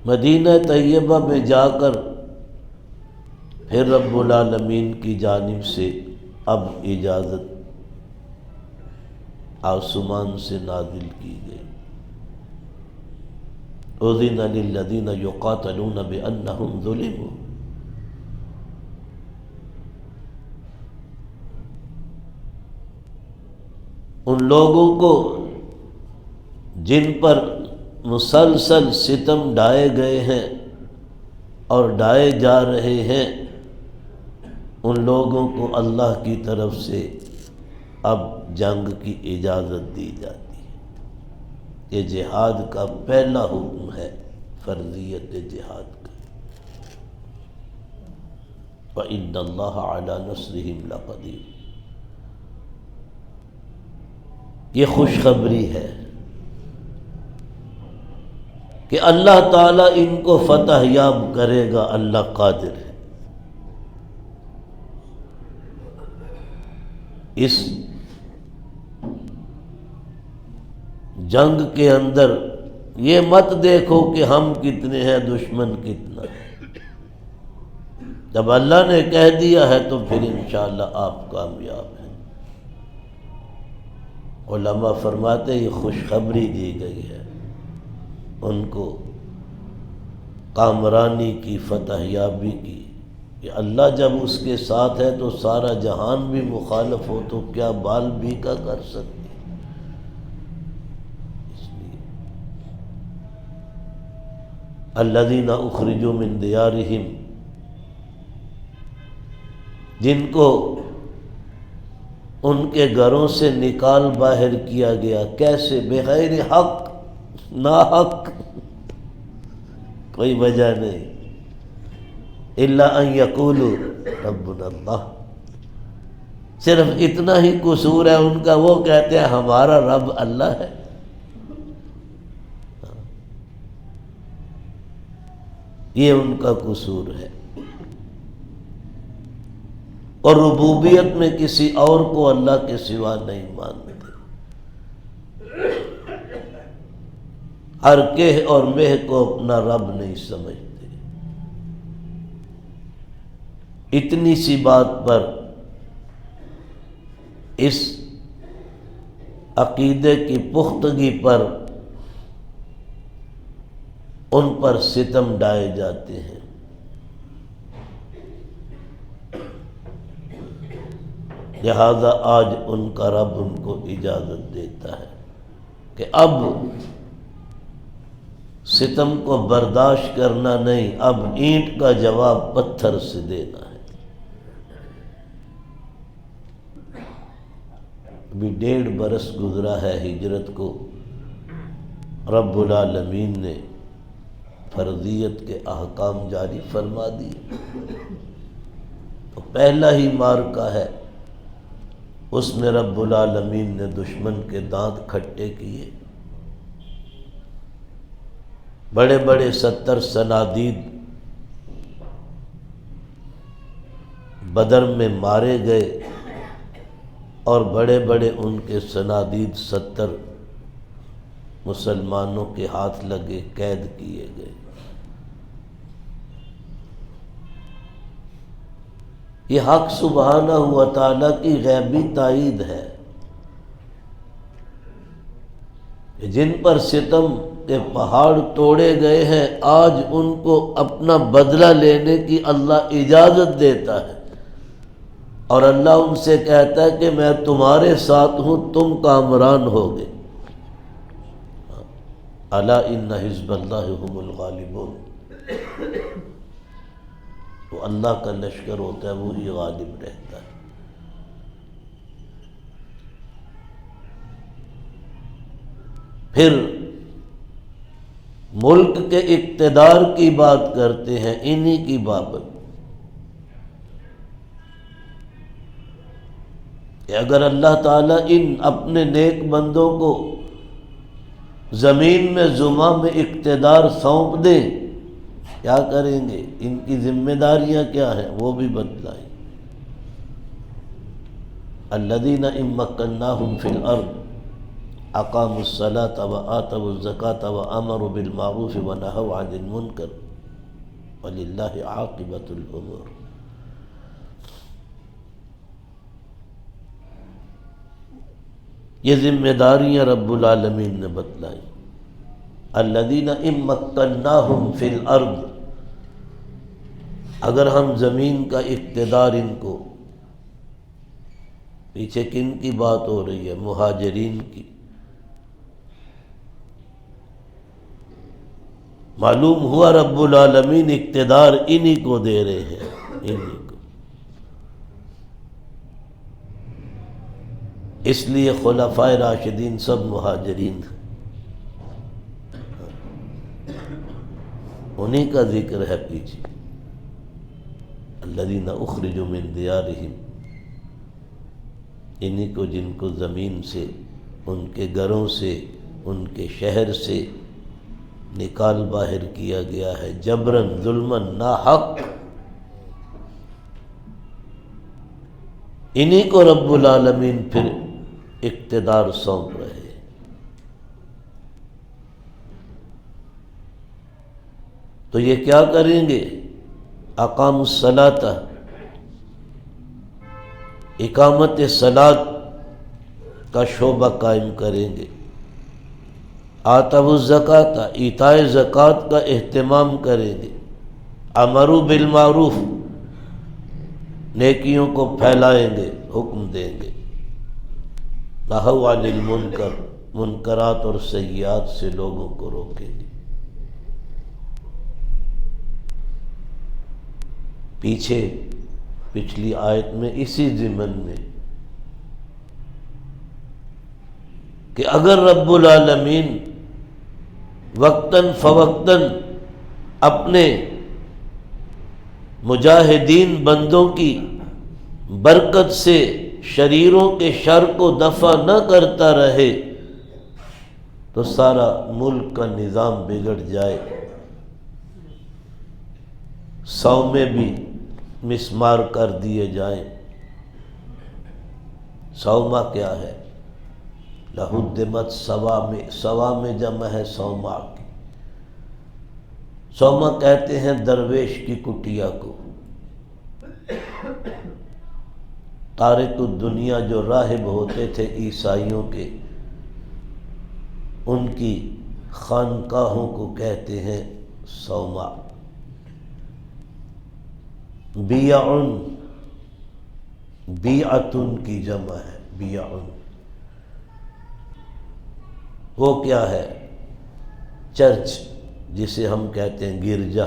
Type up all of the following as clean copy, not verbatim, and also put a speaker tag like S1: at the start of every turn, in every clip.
S1: مدینہ طیبہ میں جا کر پھر رب العالمین کی جانب سے اب اجازت آسمان سے نازل کی گئی، اذن للذین یقاتلون بانہم ظلموا۔ ان لوگوں کو جن پر مسلسل ستم ڈھائے گئے ہیں اور ڈھائے جا رہے ہیں، ان لوگوں کو اللہ کی طرف سے اب جنگ کی اجازت دی جاتی ہے۔ یہ جہاد کا پہلا حکم ہے، فرضیت جہاد کا۔ وَإِنَّ اللَّهَ عَلَى نَصْرِهِمْ لَقَدِيرٌ۔ یہ خوشخبری ہے کہ اللہ تعالیٰ ان کو فتح یاب کرے گا، اللہ قادر ہے۔ اس جنگ کے اندر یہ مت دیکھو کہ ہم کتنے ہیں، دشمن کتنا ہے۔ جب اللہ نے کہہ دیا ہے تو پھر انشاءاللہ آپ کامیاب ہیں۔ علماء فرماتے یہ خوشخبری دی گئی ہے ان کو، کامرانی کی، فتح یابی کی، کہ اللہ جب اس کے ساتھ ہے تو سارا جہان بھی مخالف ہو تو کیا بال بھی کا کر سکتی۔ اس لیے الذین اخرجوا من دیارہم، جن کو ان کے گھروں سے نکال باہر کیا گیا، کیسے؟ بغیر حق، ناحق، کوئی وجہ نہیں، الا ان یقولوا ربنا اللہ، صرف اتنا ہی قصور ہے ان کا، وہ کہتے ہیں ہمارا رب اللہ ہے۔ یہ ان کا قصور ہے، اور ربوبیت میں کسی اور کو اللہ کے سوا نہیں مانتے، ہر کہ اور مہ کو اپنا رب نہیں سمجھتے۔ اتنی سی بات پر، اس عقیدے کی پختگی پر ان پر ستم ڈھائے جاتے ہیں۔ لہذا آج ان کا رب ان کو اجازت دیتا ہے کہ اب ستم کو برداشت کرنا نہیں، اب اینٹ کا جواب پتھر سے دینا ہے۔ ابھی 1.5 برس گزرا ہے ہجرت کو، رب العالمین نے فرضیت کے احکام جاری فرما دیے، تو پہلا ہی معرکہ ہے، اس میں رب العالمین نے دشمن کے دانت کھٹے کیے، بڑے بڑے 70 صنادید بدر میں مارے گئے، اور بڑے بڑے ان کے صنادید 70 مسلمانوں کے ہاتھ لگے، قید کیے گئے۔ یہ حق سبحانہ و تعالیٰ کی غیبی تائید ہے کہ جن پر ستم کے پہاڑ توڑے گئے ہیں، آج ان کو اپنا بدلہ لینے کی اللہ اجازت دیتا ہے، اور اللہ ان سے کہتا ہے کہ میں تمہارے ساتھ ہوں، تم کامران ہوگے۔ الا ان حزب اللہ هم الغالبون، تو اللہ کا لشکر ہوتا ہے، وہی غالب رہتا ہے۔ پھر ملک کے اقتدار کی بات کرتے ہیں، انہی کی بابت کہ اگر اللہ تعالیٰ ان اپنے نیک بندوں کو زمین میں زمہ میں اقتدار سونپ دیں، کیا کریں گے؟ ان کی ذمہ داریاں کیا ہیں وہ بھی بتلائیں۔ الذین ان مکناہم فی الارض اقاموا الصلاۃ وآتوا الزکاۃ وامروا بالمعروف ونہوا عن المنکر وللہ عاقبۃ الامور۔ یہ ذمہ داریاں رب العالمین نے بتلائیں۔ الذین ان مکناہم فی الارض، اگر ہم زمین کا اقتدار ان کو، پیچھے کن کی بات ہو رہی ہے؟ مہاجرین کی۔ معلوم ہوا رب العالمین اقتدار انہی کو دے رہے ہیں، انہی کو۔ اس لیے خلفائے راشدین سب مہاجرین ہیں، انہی کا ذکر ہے پیچھے۔ الذین اخرجوا من دیارہم، انہی کو جن کو زمین سے، ان کے گھروں سے، ان کے شہر سے نکال باہر کیا گیا ہے، جبراً، ظلماً، ناحق۔ انہی کو رب العالمین پھر اقتدار سونپ رہے ہیں۔ تو یہ کیا کریں گے؟ اقاموا الصلاۃ، اقامت صلاۃ کا شعبہ قائم کریں گے۔ آتوا الزکاۃ، ایتاء زکوٰۃ کا اہتمام کریں گے۔ امروا بالمعروف، نیکیوں کو پھیلائیں گے، حکم دیں گے۔ نہوا عن المنکر، منکرات اور سیئات سے لوگوں کو روکیں گے۔ پیچھے پچھلی آیت میں اسی ضمن میں کہ اگر رب العالمین وقتاً فوقتاً اپنے مجاہدین بندوں کی برکت سے شریروں کے شر کو دفع نہ کرتا رہے تو سارا ملک کا نظام بگڑ جائے، 100 میں بھی مسمار کر دیے جائیں۔ سوما کیا ہے؟ لہدمت سوا میں جمع ہے سوما کی۔ سوما کہتے ہیں درویش کی کٹیا کو۔ تارک الدنیا جو راہب ہوتے تھے عیسائیوں کے، ان کی خانقاہوں کو کہتے ہیں سوما۔ بیعن، بیعتن کی جمع ہے، بیعن۔ وہ کیا ہے؟ چرچ، جسے ہم کہتے ہیں گرجا۔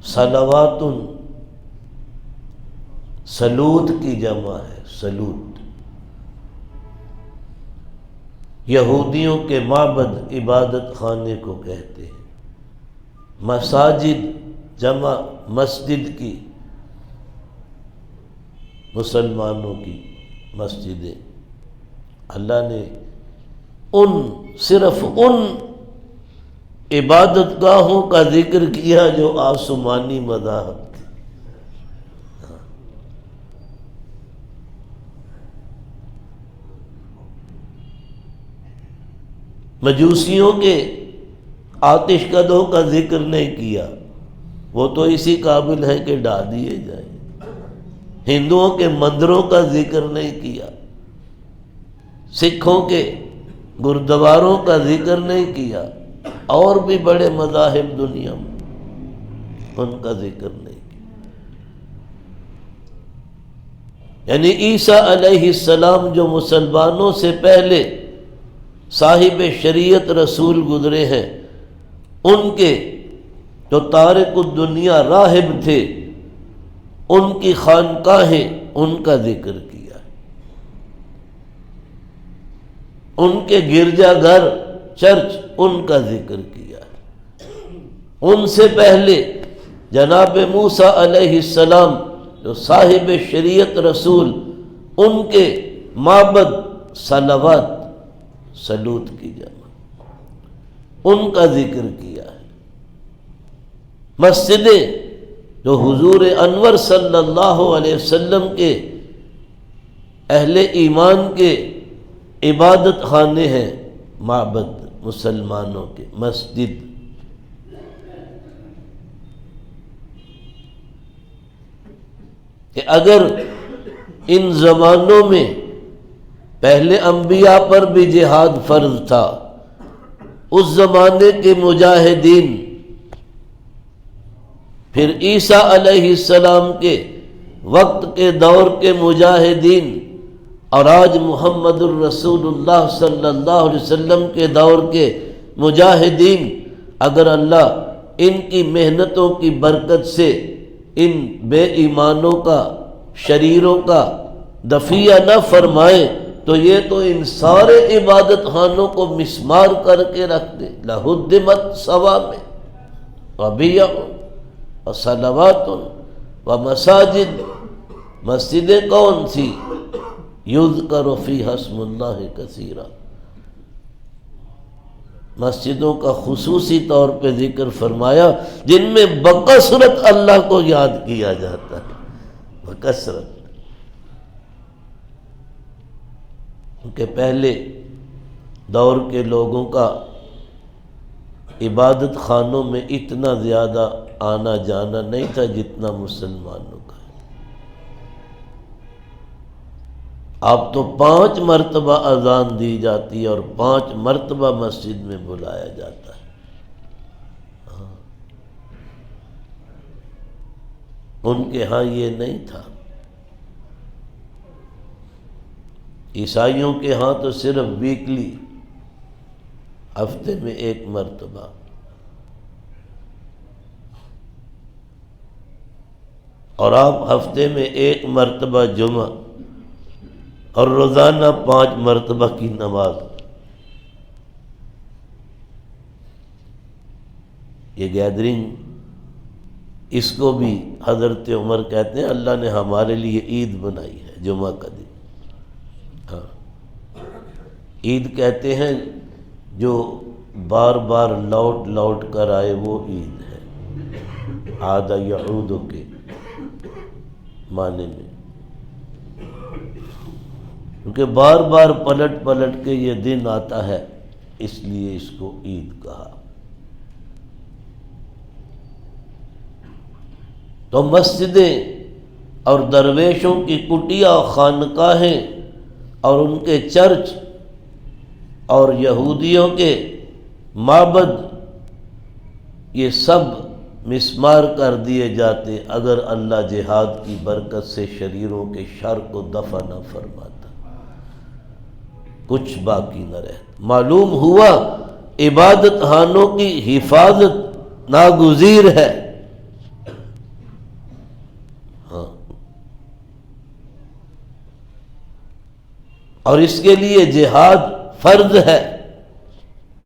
S1: صلواتن، سلوت کی جمع ہے، سلوت۔ یہودیوں کے معبد، عبادت خانے کو کہتے ہیں۔ مساجد، جمع مسجد کی، مسلمانوں کی مسجدیں۔ اللہ نے صرف ان عبادت گاہوں کا ذکر کیا جو آسمانی مذاہب تھے۔ مجوسیوں کے آتش کدوں کا ذکر نہیں کیا، وہ تو اسی قابل ہے کہ ڈھا دیے جائیں۔ ہندوؤں کے مندروں کا ذکر نہیں کیا، سکھوں کے گردواروں کا ذکر نہیں کیا، اور بھی بڑے مذاہب دنیا میں، ان کا ذکر نہیں کیا۔ یعنی عیسیٰ علیہ السلام جو مسلمانوں سے پہلے صاحب شریعت رسول گزرے ہیں، ان کے جو تارک الدنیا راہب تھے، ان کی خانقاہیں، ان کا ذکر کیا، ان کے گرجا گھر، چرچ، ان کا ذکر کیا۔ ان سے پہلے جناب موسیٰ علیہ السلام جو صاحب شریعت رسول، ان کے معبد، صلوات، سلوت کی جمع، ان کا ذکر کیا ہے۔ مسجدیں جو حضور انور صلی اللہ علیہ وسلم کے اہل ایمان کے عبادت خانے ہیں معبد مسلمانوں کے، مسجد۔ کہ اگر ان زمانوں میں پہلے انبیاء پر بھی جہاد فرض تھا، اس زمانے کے مجاہدین پھر عیسیٰ علیہ السلام کے وقت کے دور کے مجاہدین اور آج محمد الرسول اللہ صلی اللہ علیہ وسلم کے دور کے مجاہدین، اگر اللہ ان کی محنتوں کی برکت سے ان بے ایمانوں کا، شریروں کا دفیہ نہ فرمائے تو یہ تو ان سارے عبادت خانوں کو مسمار کر کے رکھ دے۔ لہدمت صوامع وبیع وصلوات ومساجد، مسجدیں کون سی؟ یذکر فیہا اسم اللہ کثیرا، مسجدوں کا خصوصی طور پہ ذکر فرمایا جن میں بکثرت اللہ کو یاد کیا جاتا ہے، بکثرت۔ کیونکہ پہلے دور کے لوگوں کا عبادت خانوں میں اتنا زیادہ آنا جانا نہیں تھا جتنا مسلمانوں کا ہے۔ اب تو 5 مرتبہ اذان دی جاتی ہے اور 5 مرتبہ مسجد میں بلایا جاتا ہے۔ ان کے ہاں یہ نہیں تھا۔ عیسائیوں کے ہاں تو صرف ویکلی، ہفتے میں 1 مرتبہ۔ اور آپ ہفتے میں 1 مرتبہ جمعہ اور روزانہ 5 مرتبہ کی نماز۔ یہ گیدرنگ، اس کو بھی حضرت عمر کہتے ہیں اللہ نے ہمارے لیے عید بنائی ہے، جمعہ کا دن۔ ہاں، عید کہتے ہیں جو بار بار لوٹ لوٹ کر آئے وہ عید ہے، عاد یعود کے معنی میں، کیونکہ بار بار پلٹ پلٹ کے یہ دن آتا ہے، اس لیے اس کو عید کہا۔ تو مسجدیں اور درویشوں کی کٹیا، خانقاہیں اور ان کے چرچ اور یہودیوں کے معبد، یہ سب مسمار کر دیے جاتے اگر اللہ جہاد کی برکت سے شریروں کے شر کو دفع نہ فرماتا، کچھ باقی نہ رہتا۔ معلوم ہوا عبادت خانوں کی حفاظت ناگزیر ہے۔ ہاں، اور اس کے لیے جہاد فرض ہے۔